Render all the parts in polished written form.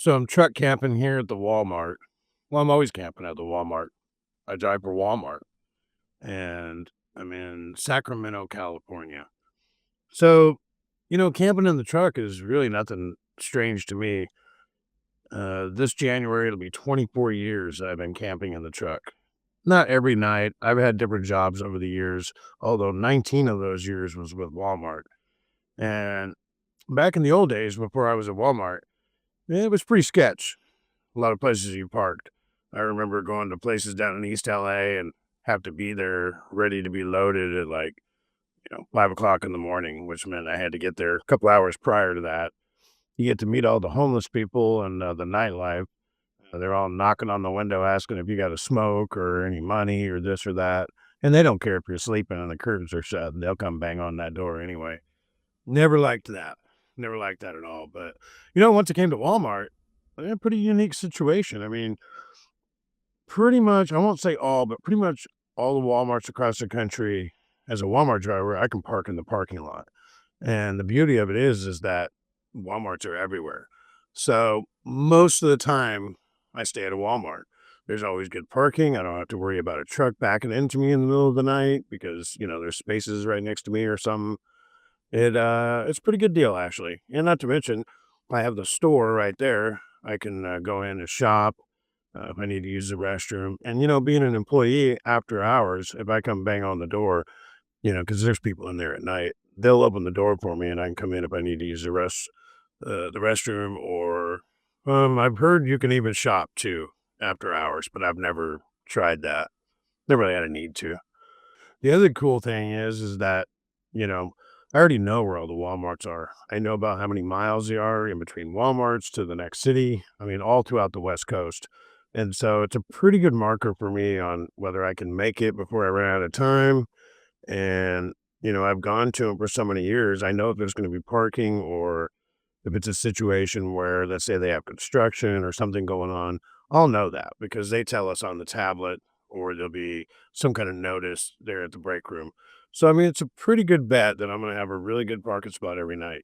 So I'm truck camping here at the Walmart. Well, I'm always camping at the Walmart. I drive for Walmart and I'm in Sacramento, California. So, camping in the truck is really nothing strange to me. This January, it'll be 24 years I've been camping in the truck. Not every night. I've had different jobs over the years, although 19 of those years was with Walmart. And back in the old days, before I was at Walmart, it was pretty sketch. A lot of places you parked. I remember going to places down in East LA and have to be there ready to be loaded at 5 o'clock in the morning, which meant I had to get there a couple hours prior to that. You get to meet all the homeless people and the nightlife. They're all knocking on the window asking if you got a smoke or any money or this or that. And they don't care if you're sleeping and the curtains are shut. They'll come bang on that door anyway. Never liked that. Never liked that at all. But, once it came to Walmart, a pretty unique situation. I mean, pretty much, I won't say all, but pretty much all the Walmarts across the country, as a Walmart driver, I can park in the parking lot. And the beauty of it is that Walmarts are everywhere. So most of the time, I stay at a Walmart. There's always good parking. I don't have to worry about a truck backing into me in the middle of the night because, there's spaces right next to me or something. It's a pretty good deal actually, and not to mention, I have the store right there. I can, go in and shop, if I need to use the restroom, and, being an employee after hours, if I come bang on the door, because there's people in there at night, they'll open the door for me, and I can come in if I need to use the restroom or, I've heard you can even shop too after hours, but I've never tried that. Never really had a need to. The other cool thing is that, you know, I already know where all the Walmarts are. I know about how many miles they are in between Walmarts to the next city. I mean, all throughout the West Coast. And so it's a pretty good marker for me on whether I can make it before I run out of time. And, I've gone to them for so many years. I know if there's going to be parking or if it's a situation where, let's say, they have construction or something going on, I'll know that because they tell us on the tablet or there'll be some kind of notice there at the break room. So, I mean, it's a pretty good bet that I'm going to have a really good parking spot every night.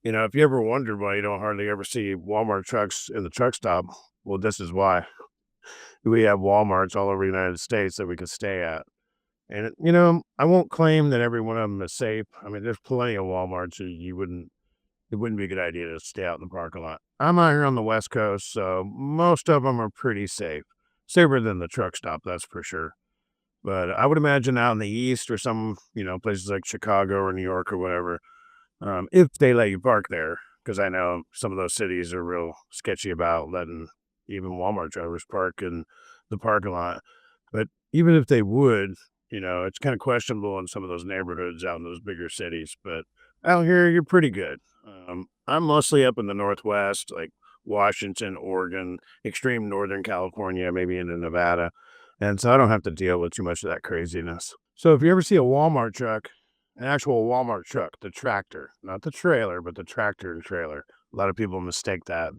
If you ever wondered why you don't hardly ever see Walmart trucks in the truck stop, well, this is why. We have Walmarts all over the United States that we can stay at. And, I won't claim that every one of them is safe. I mean, there's plenty of Walmarts that it wouldn't be a good idea to stay out in the parking lot. I'm out here on the West Coast, so most of them are pretty safe. Safer than the truck stop, that's for sure. But I would imagine out in the East or some, places like Chicago or New York or whatever, if they let you park there, because I know some of those cities are real sketchy about letting even Walmart drivers park in the parking lot. But even if they would, it's kind of questionable in some of those neighborhoods out in those bigger cities. But out here, you're pretty good. I'm mostly up in the Northwest, like Washington, Oregon, extreme Northern California, maybe into Nevada. And so I don't have to deal with too much of that craziness. So if you ever see a Walmart truck, an actual Walmart truck, the tractor, not the trailer, but the tractor and trailer. A lot of people mistake that.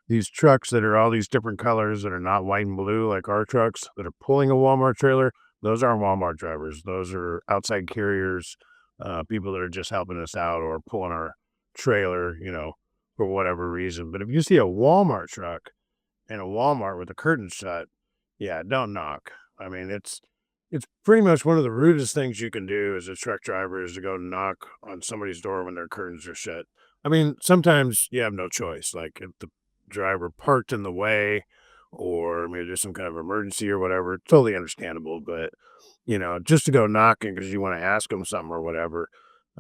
These trucks that are all these different colors that are not white and blue like our trucks that are pulling a Walmart trailer, those aren't Walmart drivers. Those are outside carriers, people that are just helping us out or pulling our trailer, for whatever reason. But if you see a Walmart truck and a Walmart with the curtains shut, yeah, don't knock. I mean, it's pretty much one of the rudest things you can do as a truck driver is to go knock on somebody's door when their curtains are shut. I mean, sometimes you have no choice. Like if the driver parked in the way or maybe there's some kind of emergency or whatever, totally understandable. But, just to go knocking because you want to ask them something or whatever,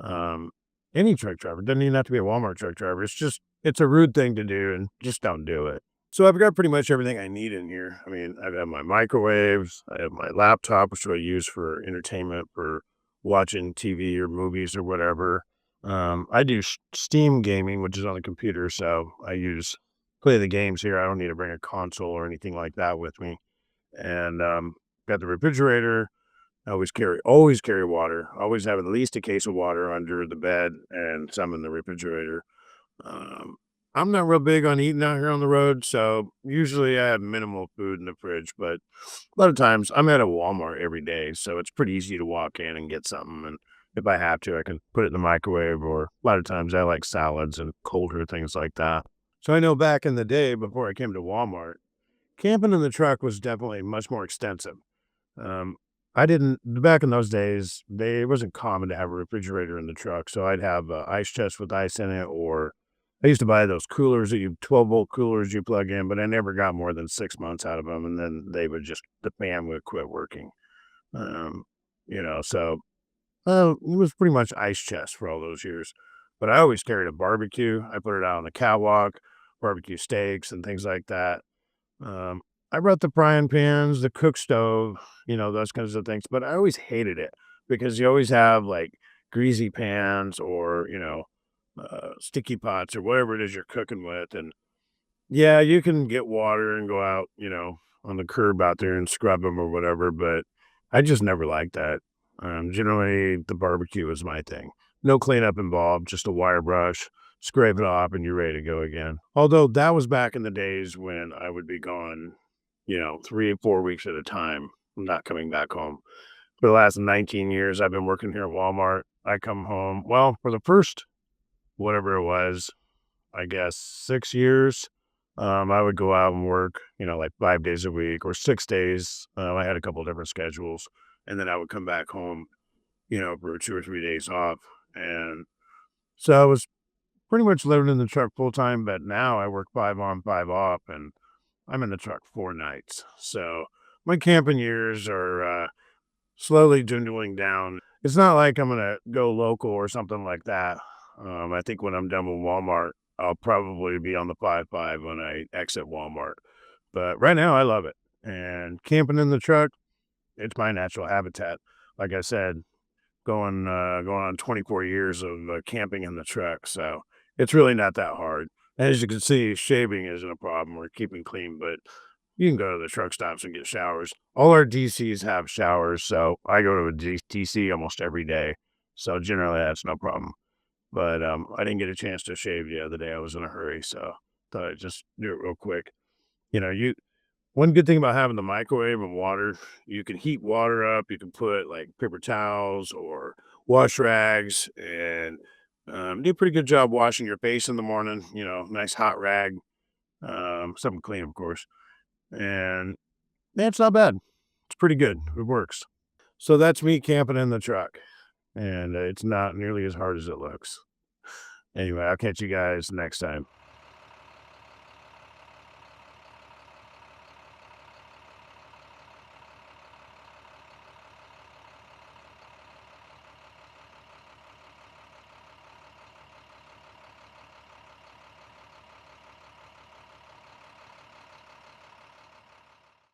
um, any truck driver doesn't even have to be a Walmart truck driver. It's a rude thing to do and just don't do it. So I've got pretty much everything I need in here. I mean, I have my microwaves, I have my laptop, which I use for entertainment, for watching TV or movies or whatever. I do Steam gaming, which is on the computer, so play the games here. I don't need to bring a console or anything like that with me. And got the refrigerator. I always carry water. Always have at least a case of water under the bed and some in the refrigerator. Um, I'm not real big on eating out here on the road, so usually I have minimal food in the fridge, but a lot of times I'm at a Walmart every day, so it's pretty easy to walk in and get something. And if I have to, I can put it in the microwave, or a lot of times I like salads and colder things like that. So I know back in the day before I came to Walmart, camping in the truck was definitely much more extensive. Um, I didn't back in those days, it wasn't common to have a refrigerator in the truck, so I'd have a ice chest with ice in it, or I used to buy those coolers that you 12-volt coolers you plug in, but I never got more than 6 months out of them, and then the fan would quit working. Um, so it was pretty much ice chest for all those years. But I always carried a barbecue. I put it out on the catwalk, barbecue steaks and things like that. Um, I brought the frying pans, the cook stove, those kinds of things. But I always hated it because you always have like greasy pans or, sticky pots or whatever it is you're cooking with. And yeah, you can get water and go out, on the curb out there and scrub them or whatever, but I just never liked that. Generally, the barbecue is my thing. No cleanup involved, just a wire brush, scrape it off, and you're ready to go again. Although that was back in the days when I would be gone, 3 or 4 weeks at a time, not coming back home. For the last 19 years, I've been working here at Walmart. I come home, well, for the first, whatever it was, I guess 6 years, I would go out and work, like 5 days a week or 6 days. I had a couple different schedules, and then I would come back home, for 2 or 3 days off, and so I was pretty much living in the truck full time, but now I work 5 on, 5 off, and I'm in the truck 4 nights. So my camping years are, slowly dwindling down. It's not like I'm gonna go local or something like that. I think when I'm done with Walmart, I'll probably be on the 5-5 when I exit Walmart. But right now, I love it. And camping in the truck, it's my natural habitat. Like I said, going on 24 years of camping in the truck, so it's really not that hard. As you can see, shaving isn't a problem or keeping clean, but you can go to the truck stops and get showers. All our DCs have showers, so I go to a DC almost every day. So generally, that's no problem. But I didn't get a chance to shave the other day. I was in a hurry, so thought I'd just do it real quick. You one good thing about having the microwave and water, you can heat water up. You can put like paper towels or wash rags, and do a pretty good job washing your face in the morning. Nice hot rag, something clean, of course, and yeah, it's not bad. It's pretty good. It works. So that's me camping in the truck, and it's not nearly as hard as it looks. Anyway, I'll catch you guys next time.